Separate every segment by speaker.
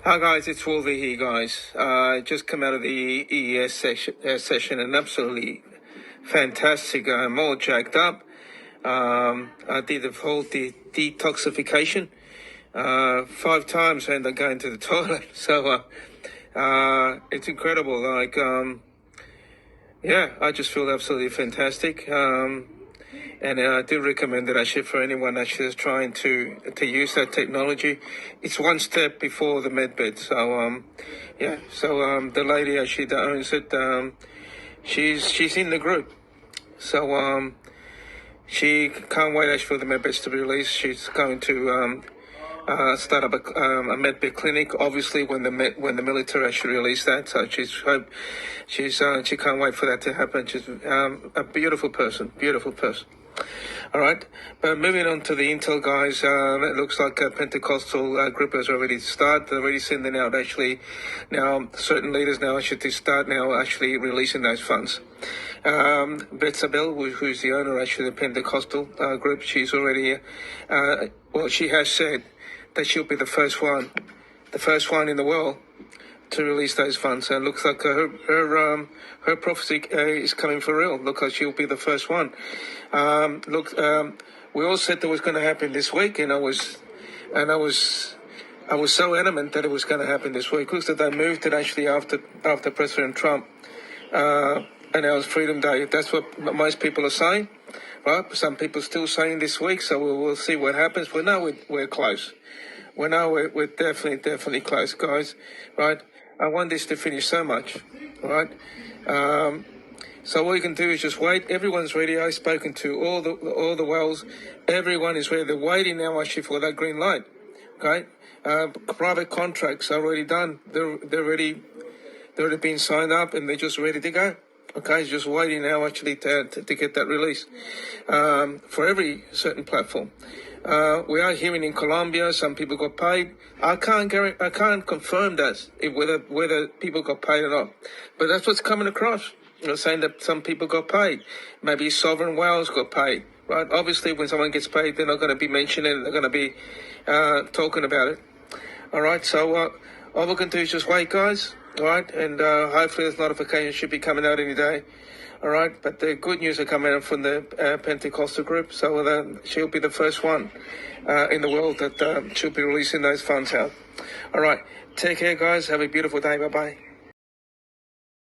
Speaker 1: Hi guys, it's Wolverine here, guys. Just come out of the EES session and absolutely fantastic. I'm all jacked up. I did the whole detoxification 5 times. I ended up going to the toilet. So it's incredible. Yeah, I just feel absolutely fantastic. And I do recommend it actually for anyone actually is trying to use that technology. It's one step before the medbed. So yeah. So the lady actually that owns it, she's in the group. So she can't wait actually for the medbeds to be released. She's going to start up a medbed clinic. Obviously, when the military actually release that, so she can't wait for that to happen. She's a beautiful person. All right, but moving on to the Intel guys, it looks like a Pentecostal group has already started. They're already sending out actually now certain leaders now actually to start now actually releasing those funds. Betsabel, who's the owner actually of the Pentecostal group, she's already, she has said that she'll be the first one in the world to release those funds. And looks like her prophecy is coming for real. Look like she'll be the first one. We all said that was going to happen this week, and I was so adamant that it was going to happen this week. Looks like they moved it actually after President Trump, and now it's Freedom Day. That's what most people are saying, right? Some people still saying this week, so we'll see what happens. We know we're close. We know we're definitely close, guys, right? I want this to finish so much, right? So all you can do is just wait. Everyone's ready. I've spoken to all the wells. Everyone is ready. They're waiting now actually for that green light. Okay, private contracts are already done. They're ready. They're already been signed up and they're just ready to go. Okay, it's just waiting now actually to get that release for every certain platform. We are hearing in Colombia some people got paid. I can't confirm that whether people got paid or not, but that's what's coming across. You're saying that some people got paid. Maybe sovereign wells got paid, right? Obviously, when someone gets paid, they're not going to be mentioning it. They're going to be talking about it. All right, so all we can do is just wait, guys. All right, and hopefully this notification should be coming out any day. All right, but the good news are coming out from the Pentecostal group, so she'll be the first one in the world that she'll be releasing those funds out. All right, take care, guys. Have a beautiful day. Bye-bye.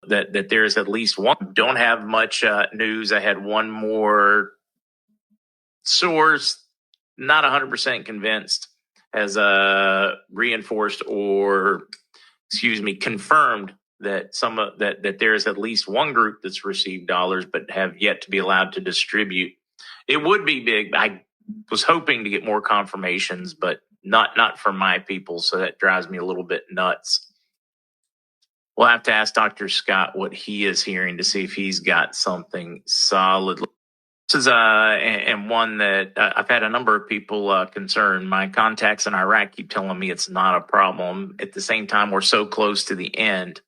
Speaker 2: That there's at least one. Don't have much news. I had one more source, not 100% convinced, has reinforced or, confirmed that that there is at least one group that's received dollars but have yet to be allowed to distribute. It would be big. I was hoping to get more confirmations, but not for my people, so that drives me a little bit nuts. We'll have to ask Dr. Scott what he is hearing to see if he's got something solid. This is and one that I've had a number of people concerned. My contacts in Iraq keep telling me it's not a problem. At the same time, we're so close to the end.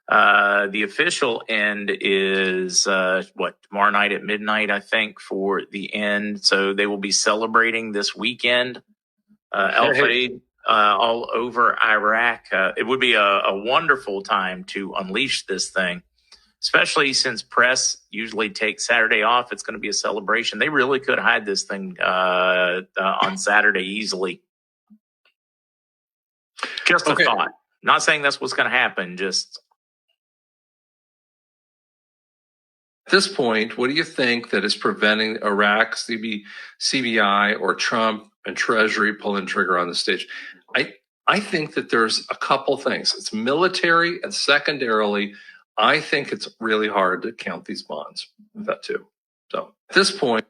Speaker 2: The official end is tomorrow night at midnight, I think, for the end. So they will be celebrating this weekend. Al-Fayed all over Iraq. It would be a wonderful time to unleash this thing, especially since press usually takes Saturday off. It's going to be a celebration. They really could hide this thing on Saturday easily. Just a thought. Not saying that's what's going to happen, just...
Speaker 3: At this point, what do you think that is preventing Iraq, CBI, or Trump and Treasury pulling trigger on the stage? I think that there's a couple things. It's military, and secondarily, I think it's really hard to count these bonds. That too. So at this point,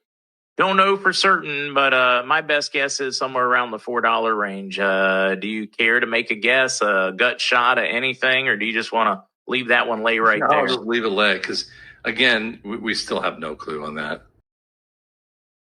Speaker 2: don't know for certain, but my best guess is somewhere around the $4 range. Do you care to make a guess, a gut shot at anything, or do you just want to leave that one lay right there?
Speaker 3: I'll just leave it lay because, again, we still have no clue on that.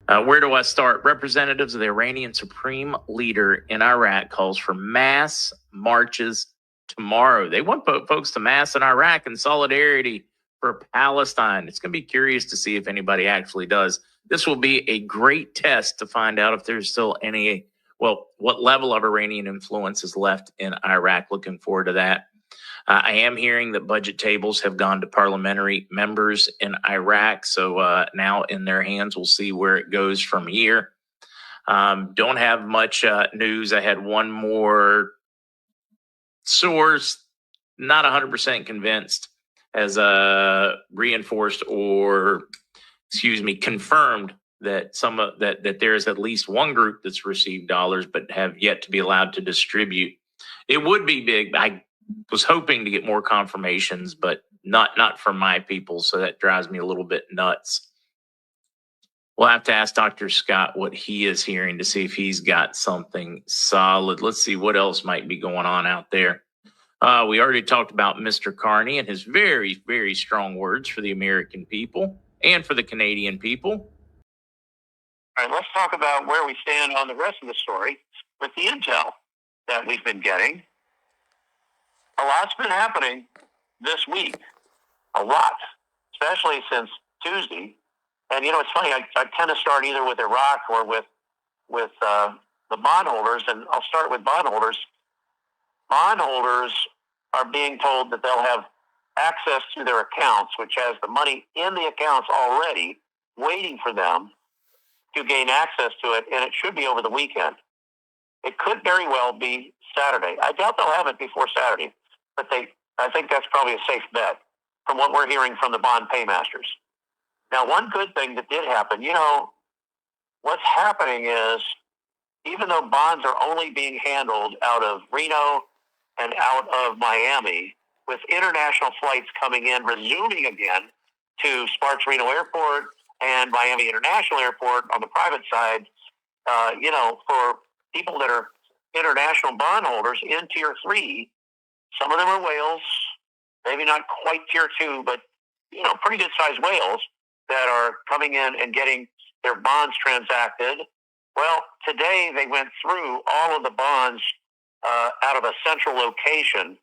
Speaker 2: Where do I start? Representatives of the Iranian Supreme Leader in Iraq calls for mass marches tomorrow. They want folks to mass in Iraq in solidarity for Palestine. It's going to be curious to see if anybody actually does. This will be a great test to find out if there's still any what level of Iranian influence is left in Iraq. Looking forward to that. I am hearing that budget tables have gone to parliamentary members in Iraq. So now in their hands, we'll see where it goes from here. Don't have much news. I had one more source, not 100% convinced, has reinforced or, confirmed that that there is at least one group that's received dollars but have yet to be allowed to distribute. It would be big. I was hoping to get more confirmations, but not from my people, so that drives me a little bit nuts. We'll have to ask Dr. Scott what he is hearing to see if he's got something solid. Let's see what else might be going on out there. We already talked about Mr. Carney and his very, very strong words for the American people and for the Canadian people.
Speaker 4: All right, let's talk about where we stand on the rest of the story with the intel that we've been getting. A lot's been happening this week. A lot, especially since Tuesday. And, it's funny, I tend to start either with Iraq or with the bondholders, and I'll start with bondholders. Bondholders are being told that they'll have access to their accounts, which has the money in the accounts already waiting for them to gain access to it, and it should be over the weekend. It could very well be Saturday. I doubt they'll have it before Saturday, but I think that's probably a safe bet from what we're hearing from the bond paymasters. Now, one good thing that did happen, what's happening is even though bonds are only being handled out of Reno and out of Miami, with international flights coming in, resuming again to Sparks Reno Airport and Miami International Airport on the private side, for people that are international bondholders in Tier 3, some of them are whales, maybe not quite Tier 2, but, pretty good-sized whales that are coming in and getting their bonds transacted. Well, today they went through all of the bonds out of a central location,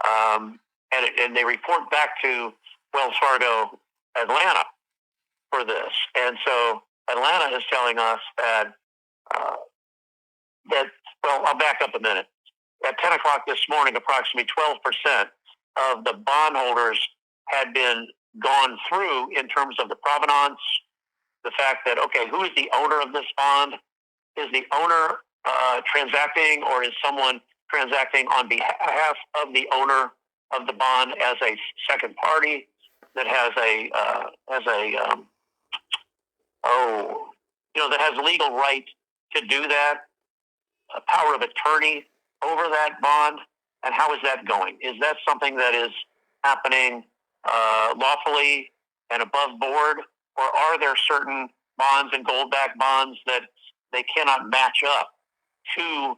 Speaker 4: and they report back to Wells Fargo Atlanta for this. And so Atlanta is telling us that I'll back up a minute. At 10 o'clock this morning, approximately 12% of the bondholders had been gone through in terms of the provenance, the fact that, okay, who is the owner of this bond? Is the owner transacting, or is someone transacting on behalf of the owner of the bond as a second party that has that has legal right to do that, a power of attorney over that bond? And how is that going? Is that something that is happening lawfully and above board, or are there certain bonds and gold-backed bonds that they cannot match up to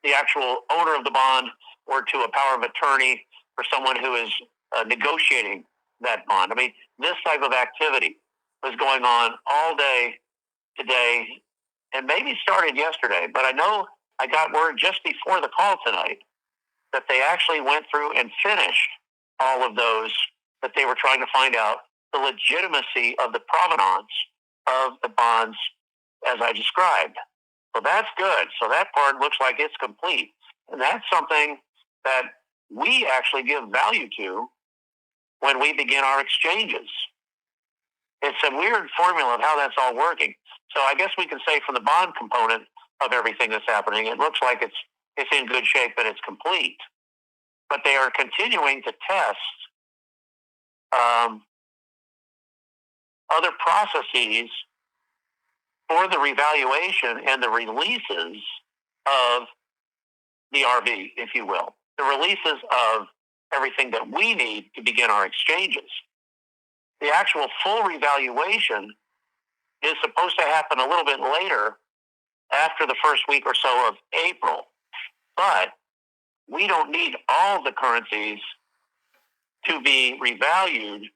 Speaker 4: the actual owner of the bond, or to a power of attorney for someone who is negotiating that bond? I mean, this type of activity was going on all day today, and maybe started yesterday, but I know I got word just before the call tonight that they actually went through and finished all of those, that they were trying to find out the legitimacy of the provenance of the bonds as I described. So that's good. So that part looks like it's complete. And that's something that we actually give value to when we begin our exchanges. It's a weird formula of how that's all working. So I guess we can say from the bond component of everything that's happening, it looks like it's in good shape and it's complete. But they are continuing to test other processes for the revaluation and the releases of the RV, if you will. The releases of everything that we need to begin our exchanges. The actual full revaluation is supposed to happen a little bit later, after the first week or so of April. But we don't need all the currencies to be revalued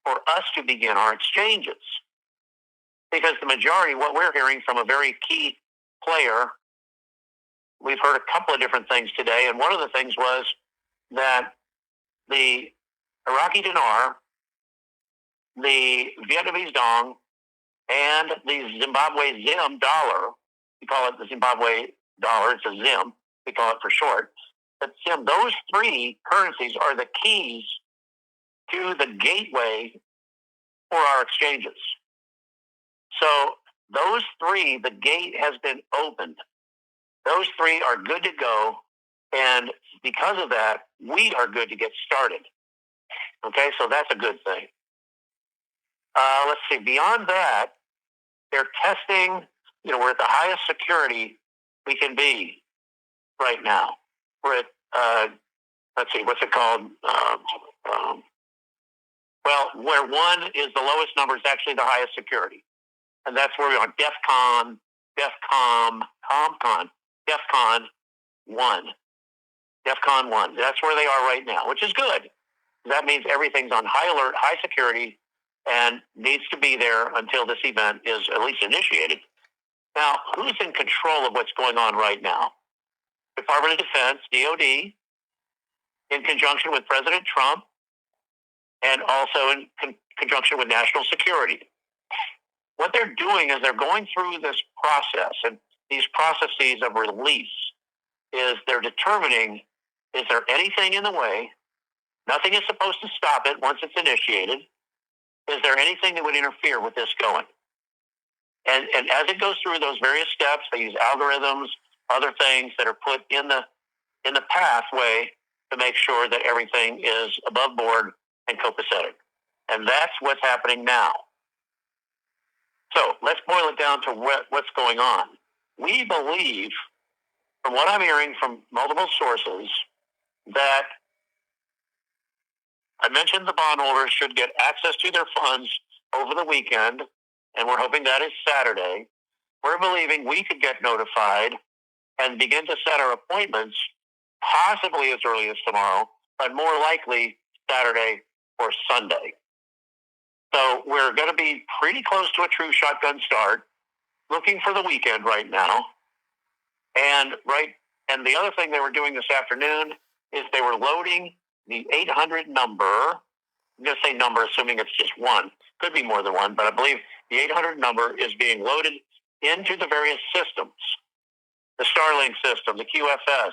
Speaker 4: for us to begin our exchanges. Because the majority, what we're hearing from a very key player, we've heard a couple of different things today, and one of the things was that the Iraqi dinar, the Vietnamese dong, and the Zimbabwe Zim dollar, We call it the Zimbabwe dollar. It's a ZIM. We call it for short. But ZIM, those three currencies are the keys to the gateway for our exchanges. So those three, the gate has been opened. Those three are good to go. And because of that, we are good to get started. Okay, so that's a good thing. Let's see. Beyond that, they're testing, we're at the highest security we can be right now. We're at, let's see, what's it called? Well, where one is the lowest number is actually the highest security. And that's where we are. DEFCON 1. DEFCON 1. That's where they are right now, which is good. That means everything's on high alert, high security, and needs to be there until this event is at least initiated. Now, who's in control of what's going on right now? Department of Defense, DOD, in conjunction with President Trump, and also in conjunction with national security. What they're doing is they're going through this process, and these processes of release is they're determining, is there anything in the way? Nothing is supposed to stop it once it's initiated. Is there anything that would interfere with this going? And as it goes through those various steps, they use algorithms, other things that are put in the pathway to make sure that everything is above board and copacetic. And that's what's happening now. So let's boil it down to what's going on. We believe, from what I'm hearing from multiple sources, that I mentioned the bondholders should get access to their funds over the weekend, and we're hoping that is Saturday. We're believing we could get notified and begin to set our appointments possibly as early as tomorrow, but more likely Saturday or Sunday. So we're going to be pretty close to a true shotgun start, looking for the weekend right now. And the other thing they were doing this afternoon is they were loading the 800 number. I'm going to say number, assuming it's just one. Could be more than one, but I believe the 800 number is being loaded into the various systems. The Starlink system, the QFS,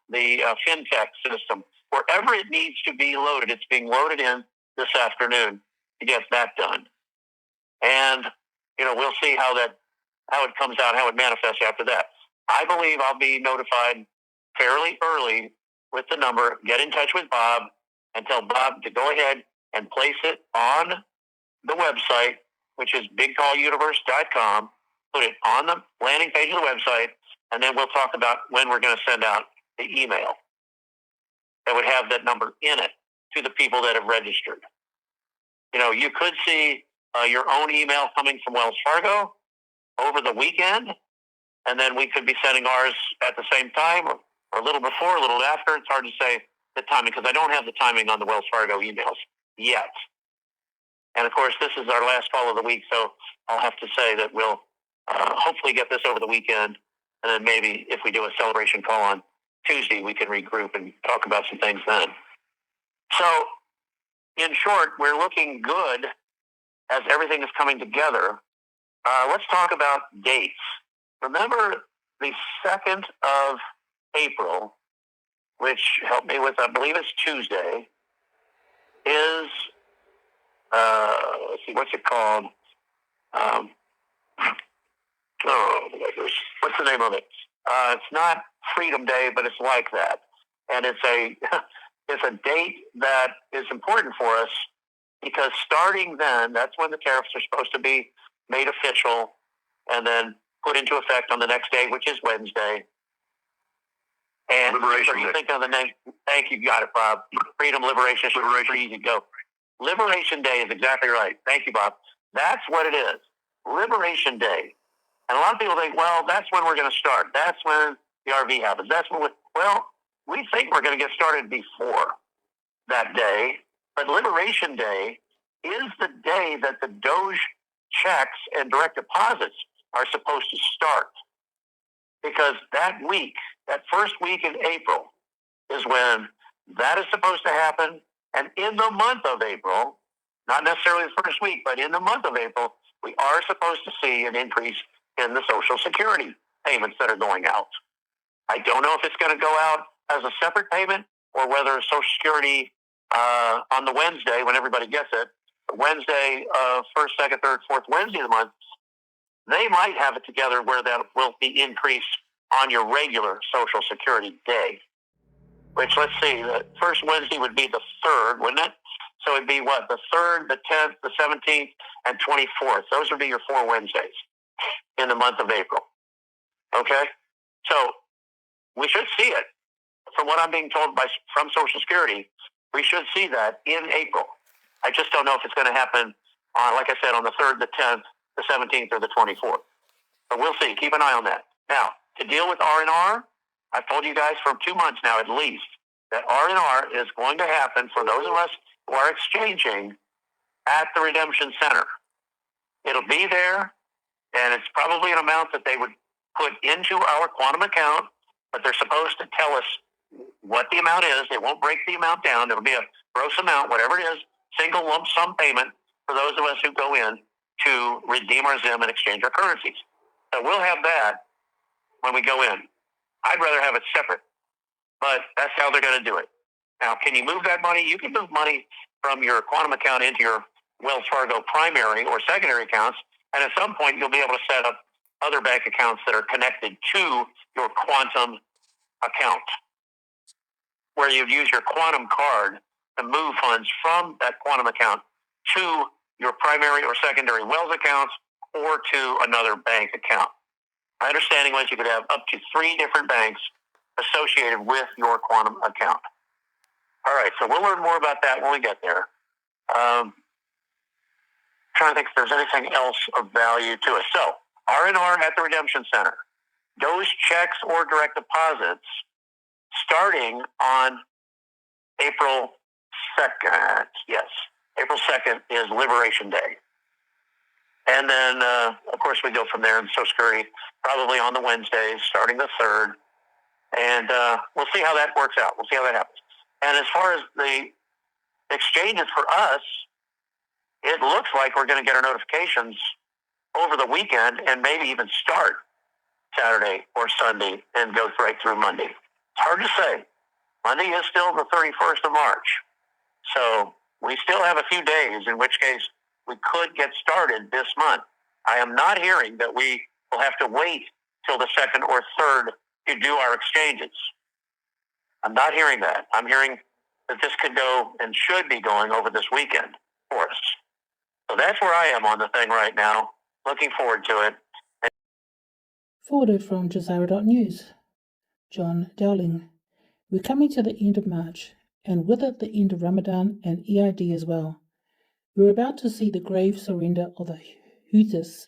Speaker 4: the FinTech system, wherever it needs to be loaded, it's being loaded in this afternoon to get that done. And, we'll see how it comes out, how it manifests after that. I believe I'll be notified fairly early with the number, get in touch with Bob, and tell Bob to go ahead and place it on the website, which is bigcalluniverse.com. Put it on the landing page of the website, and then we'll talk about when we're going to send out the email that would have that number in it to the people that have registered. You could see your own email coming from Wells Fargo over the weekend, and then we could be sending ours at the same time or a little before, a little after. It's hard to say the timing because I don't have the timing on the Wells Fargo emails yet. And, of course, this is our last call of the week, so I'll have to say that we'll hopefully get this over the weekend, and then maybe if we do a celebration call on Tuesday, we can regroup and talk about some things then. So, in short, we're looking good as everything is coming together. Let's talk about dates. Remember the 2nd of April, which, help me with, I believe it's Tuesday, is, let's see, what's it called? What's the name of it? It's not Freedom Day, but it's like that. And it's a date that is important for us because starting then, that's when the tariffs are supposed to be made official and then put into effect on the next day, which is Wednesday. And
Speaker 5: Liberation
Speaker 4: you
Speaker 5: Day.
Speaker 4: think of the name. Thank you, got it, Bob. Freedom, liberation, pretty easy to go. Liberation Day is exactly right. Thank you, Bob. That's what it is. Liberation Day. And a lot of people think, well, that's when we're going to start. That's when the RV happens. That's when we think we're going to get started before that day. But Liberation Day is the day that the Doge checks and direct deposits are supposed to start. Because that week, that first week in April, is when that is supposed to happen. And in the month of April, not necessarily the first week, but in the month of April, we are supposed to see an increase in the Social Security payments that are going out. I don't know if it's going to go out as a separate payment or whether Social Security on the Wednesday, when everybody gets it, Wednesday of first, second, third, fourth Wednesday of the month, they might have it together where that will be increased on your regular Social Security day. Which, let's see, the first Wednesday would be the 3rd, wouldn't it? So it'd be what? The 3rd, the 10th, the 17th, and 24th. Those would be your 4 Wednesdays in the month of April. Okay? So we should see it. From what I'm being told from Social Security, we should see that in April. I just don't know if it's going to happen, like I said, on the 3rd, the 10th, the 17th, or the 24th. But we'll see. Keep an eye on that. Now, to deal with R&R, I've told you guys for 2 months now at least that R&R is going to happen for those of us who are exchanging at the Redemption Center. It'll be there, and it's probably an amount that they would put into our quantum account, but they're supposed to tell us what the amount is. They won't break the amount down. It'll be a gross amount, whatever it is, single lump sum payment for those of us who go in to redeem our Zim and exchange our currencies. So we'll have that when we go in. I'd rather have it separate, but that's how they're going to do it. Now, can you move that money? You can move money from your quantum account into your Wells Fargo primary or secondary accounts, and at some point you'll be able to set up other bank accounts that are connected to your quantum account, where you'd use your quantum card to move funds from that quantum account to your primary or secondary Wells accounts or to another bank account. My understanding was you could have up to 3 different banks associated with your quantum account. All right, so we'll learn more about that when we get there. Trying to think if there's anything else of value to us. So, R&R at the Redemption Center. Those checks or direct deposits starting on April 2nd. Yes, April 2nd is Liberation Day. And then, of course, we go from there in Social Security, probably on the Wednesdays, starting the 3rd. And we'll see how that works out. We'll see how that happens. And as far as the exchanges for us, it looks like we're going to get our notifications over the weekend and maybe even start Saturday or Sunday and go right through Monday. It's hard to say. Monday is still the 31st of March. So we still have a few days, in which case we could get started this month. I am not hearing that we will have to wait till the 2nd or 3rd to do our exchanges. I'm not hearing that. I'm hearing that this could go and should be going over this weekend for us. So that's where I am on the thing right now. Looking forward to it.
Speaker 5: Forwarded from Jazira.news. Jon Dowling. We're coming to the end of March, and with it the end of Ramadan and EID as well. We're about to see the grave surrender of the Houthis,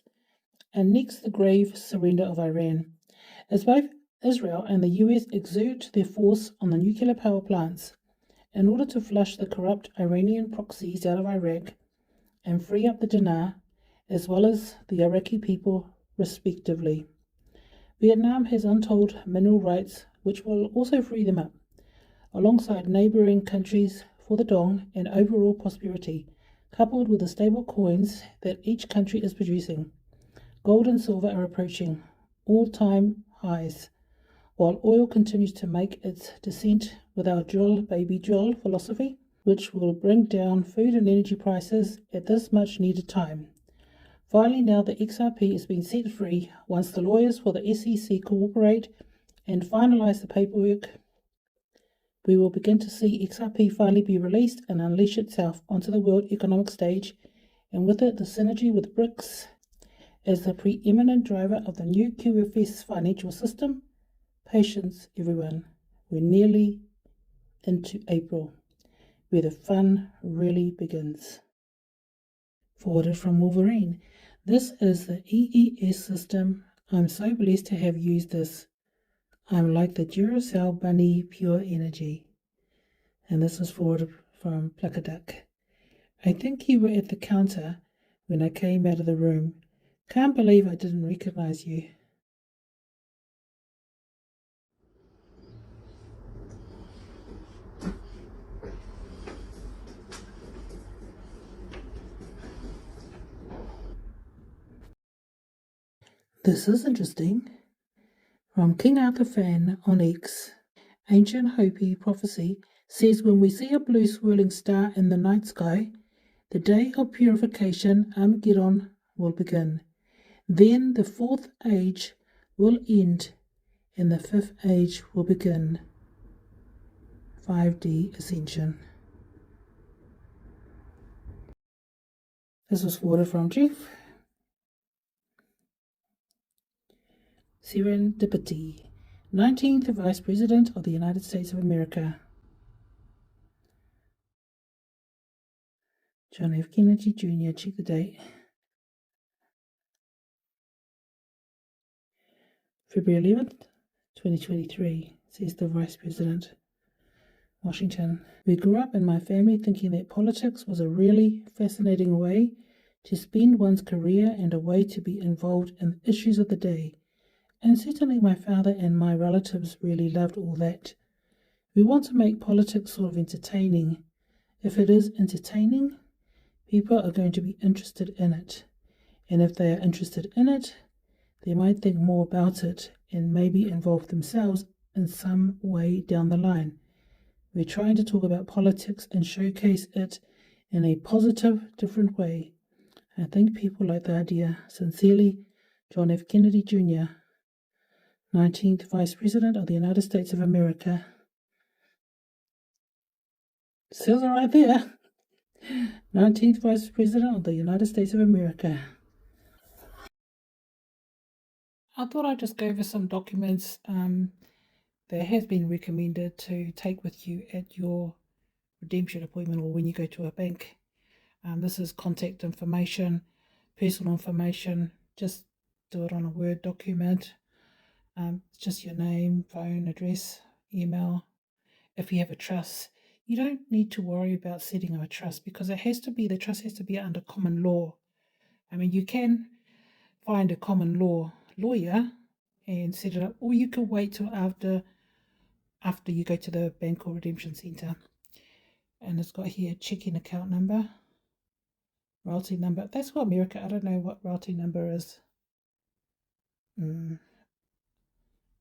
Speaker 5: and next the grave surrender of Iran, as both Israel and the US exert their force on the nuclear power plants in order to flush the corrupt Iranian proxies out of Iraq and free up the dinar, as well as the Iraqi people, respectively. Vietnam has untold mineral rights, which will also free them up, alongside neighbouring countries for the dong and overall prosperity, coupled with the stable coins that each country is producing. Gold and silver are approaching all-time highs, while oil continues to make its descent with our drill baby drill philosophy, which will bring down food and energy prices at this much needed time. Finally, now the XRP is being set free, once the lawyers for the SEC cooperate and finalise the paperwork, we will begin to see XRP finally be released and unleash itself onto the world economic stage, and with it the synergy with BRICS as the preeminent driver of the new QFS financial system. Patience, everyone. We're nearly into April, where the fun really begins. Forwarded from Wolverine. This is the EES system. I'm so blessed to have used this. I'm like the Duracell Bunny Pure Energy. And this was forwarded from Pluckaduck. I think you were at the counter when I came out of the room. Can't believe I didn't recognize you. This is interesting. From King Arthur Fan on X. Ancient Hopi prophecy says when we see a blue swirling star in the night sky, the day of purification, Armageddon, will begin. Then the fourth age will end and the fifth age will begin. 5D Ascension. This was forwarded from Jeff. Serendipity. 19th Vice President of the United States of America. John F. Kennedy Jr. Check the date. February 11th, 2023, says the Vice President. Washington. We grew up in my family thinking that politics was a really fascinating way to spend one's career and a way to be involved in the issues of the day. And certainly my father and my relatives really loved all that. We want to make politics sort of entertaining. If it is entertaining, people are going to be interested in it. And if they are interested in it, they might think more about it and maybe involve themselves in some way down the line. We're trying to talk about politics and showcase it in a positive, different way. I think people like the idea. Sincerely, John F. Kennedy Jr., 19th Vice President of the United States of America. Says it right there. 19th Vice President of the United States of America. I thought I'd just go over some documents that has been recommended to take with you at your redemption appointment or when you go to a bank. This is contact information, personal information. Just do it on a Word document. Just your name, phone, address, email. If you have a trust, you don't need to worry about setting up a trust because the trust has to be under common law. I mean, you can find a common law lawyer and set it up, or you can wait till after you go to the bank or redemption center. And it's got here checking account number, routing number. That's for America. I don't know what routing number is.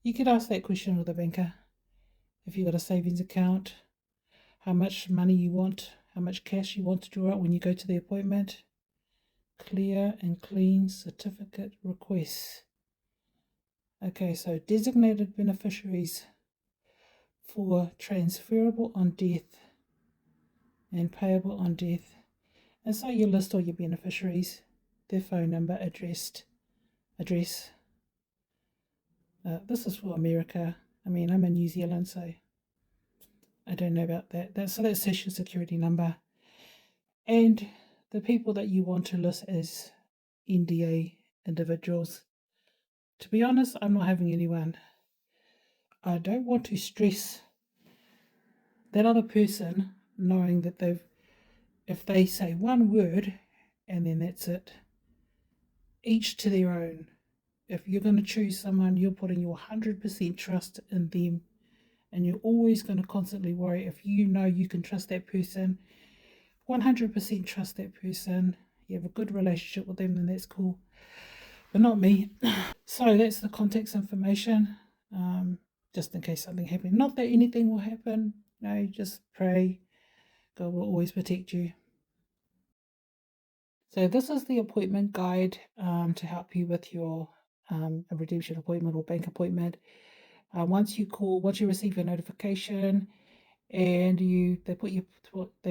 Speaker 5: You could ask that question with the banker. If you've got a savings account, how much money you want, how much cash you want to draw out when you go to the appointment. Clear and clean certificate requests. Okay, so designated beneficiaries for transferable on death and payable on death. And so you list all your beneficiaries, their phone number, address. This is for America. I mean, I'm in New Zealand, so I don't know about that. That's Social Security number. And the people that you want to list as NDA individuals. To be honest, I'm not having anyone. I don't want to stress that other person knowing that if they say one word and then that's it. Each to their own. If you're going to choose someone, you're putting your 100% trust in them, and you're always going to constantly worry if you know you can trust that person. 100% trust that person. You have a good relationship with them, then that's cool. But not me. So that's the contact information, just in case something happens. Not that anything will happen. No, just pray. God will always protect you. So this is the appointment guide to help you with your a redemption appointment or bank appointment. Once you receive a notification, and they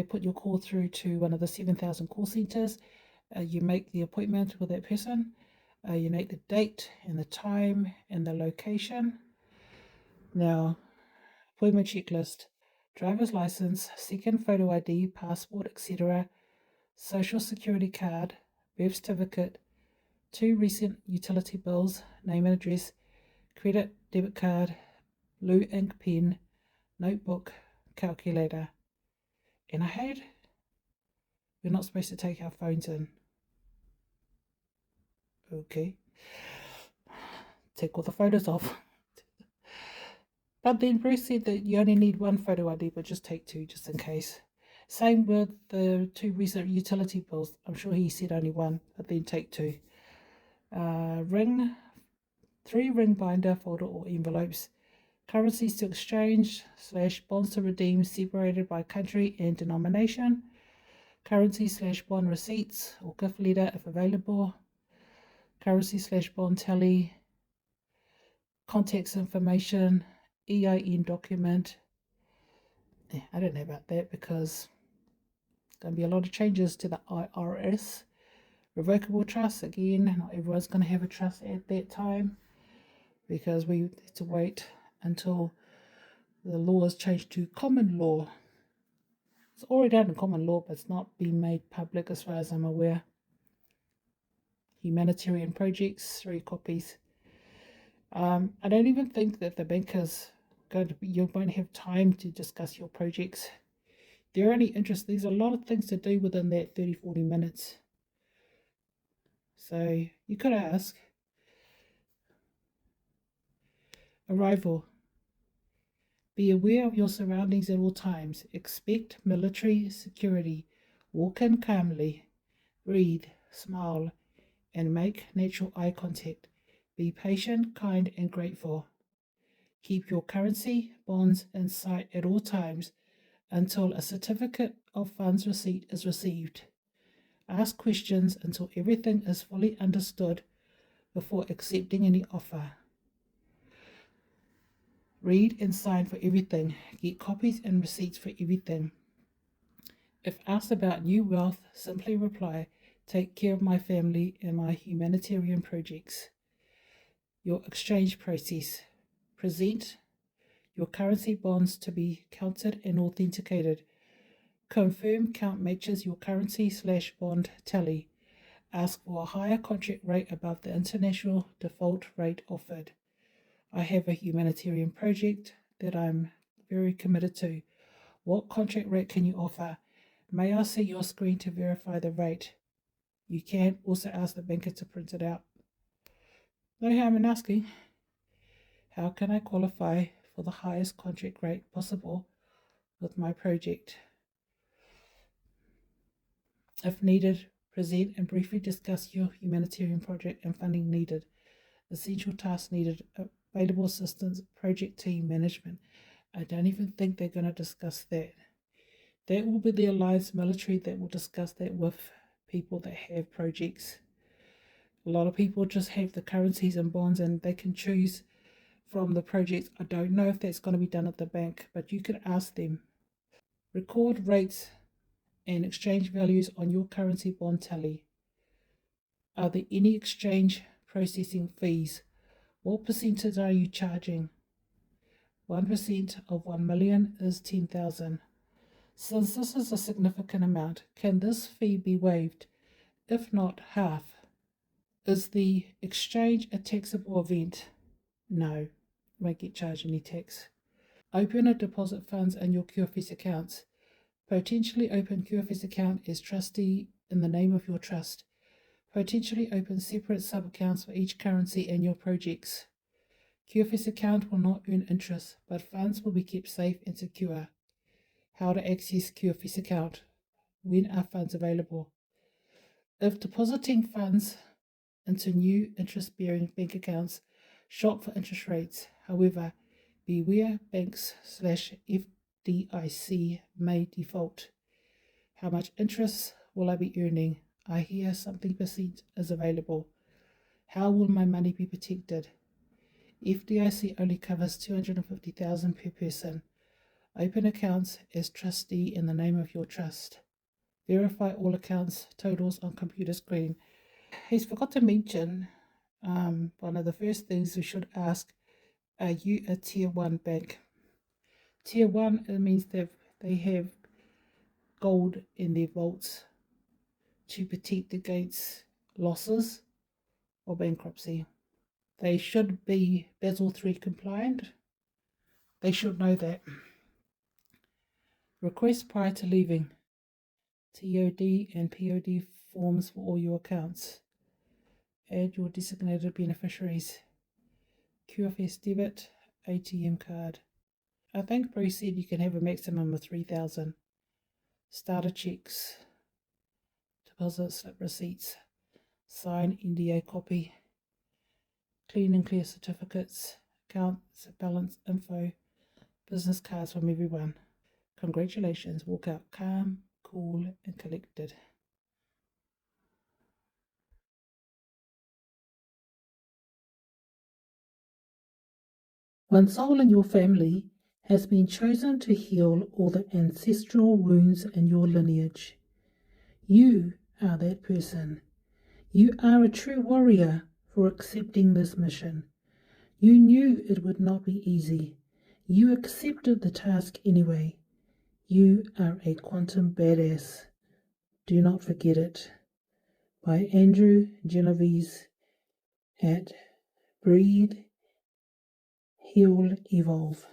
Speaker 5: put your call through to one of the 7,000 call centers. You make the appointment with that person. You make the date and the time and the location. Now, appointment checklist: driver's license, second photo ID, passport, etc., social security card, birth certificate, 2 recent utility bills, name and address, credit, debit card, blue ink pen, notebook, calculator. And I heard we're not supposed to take our phones in. Okay. Take all the photos off. But then Bruce said that you only need 1 photo ID, but just take 2 just in case. Same with the 2 recent utility bills. I'm sure he said only 1, but then take 2. Ring, 3-ring binder, folder or envelopes. Currencies to exchange / bonds to redeem separated by country and denomination. Currency / bond receipts or gift letter if available. Currency / bond tally. Context information. EIN document. I don't know about that because there's going to be a lot of changes to the IRS. Revocable trust, again, not everyone's going to have a trust at that time because we need to wait until the law is changed to common law. It's already done in common law, but it's not being made public as far as I'm aware. Humanitarian projects, 3 copies. I don't even think that the bankers you won't have time to discuss your projects. They're only interested. There's a lot of things to do within that 30-40 minutes. So you could ask. Arrival. Be aware of your surroundings at all times. Expect military security. Walk in calmly. Breathe, smile, and make natural eye contact. Be patient, kind, and grateful. Keep your currency, bonds in sight at all times until a certificate of funds receipt is received. Ask questions until everything is fully understood before accepting any offer. Read and sign for everything. Get copies and receipts for everything. If asked about new wealth, simply reply, take care of my family and my humanitarian projects. Your exchange process. Present your currency bonds to be counted and authenticated. Confirm count matches your currency / bond tally. Ask for a higher contract rate above the international default rate offered. I have a humanitarian project that I'm very committed to. What contract rate can you offer? May I see your screen to verify the rate? You can also ask the banker to print it out. No harm in asking. How can I qualify for the highest contract rate possible with my project? If needed, present and briefly discuss your humanitarian project and funding needed, essential tasks needed, available assistance, project team management. I don't even think they're going to discuss that. That will be the alliance military that will discuss that with people that have projects. A lot of people just have the currencies and bonds and they can choose from the projects. I don't know if that's going to be done at the bank, but you could ask them. Record rates and exchange values on your currency bond tally. Are there any exchange processing fees? What percentage are you charging? 1% of 1 million is 10,000. Since this is a significant amount, can this fee be waived? If not, half. Is the exchange a taxable event? No, you won't get charged any tax. Open or deposit funds in your QFS accounts. Potentially open QFS account as trustee in the name of your trust. Potentially open separate sub-accounts for each currency and your projects. QFS account will not earn interest, but funds will be kept safe and secure. How to access QFS account. When are funds available? If depositing funds into new interest-bearing bank accounts, shop for interest rates. However, beware banks / FDIC may default. How much interest will I be earning? I hear something percent is available. How will my money be protected? FDIC only covers $250,000 per person. Open accounts as trustee in the name of your trust. Verify all accounts totals on computer screen. He's forgot to mention one of the first things we should ask, are you a tier 1 bank? Tier 1, it means they have gold in their vaults to protect against losses or bankruptcy. They should be Basel III compliant. They should know that. Request prior to leaving. TOD and POD forms for all your accounts. Add your designated beneficiaries. QFS debit, ATM card. I think Bruce said you can have a maximum of 3,000. Starter checks, deposit slip receipts, sign NDA copy. clean and clear certificates, accounts, balance info, business cards from everyone. Congratulations, walk out calm, cool and collected. One soul in your family has been chosen to heal all the ancestral wounds in your lineage. You are that person. You are a true warrior for accepting this mission. You knew it would not be easy. You accepted the task anyway. You are a quantum badass. Do not forget it. By Andrew Genovese at Breathe, Heal, Evolve.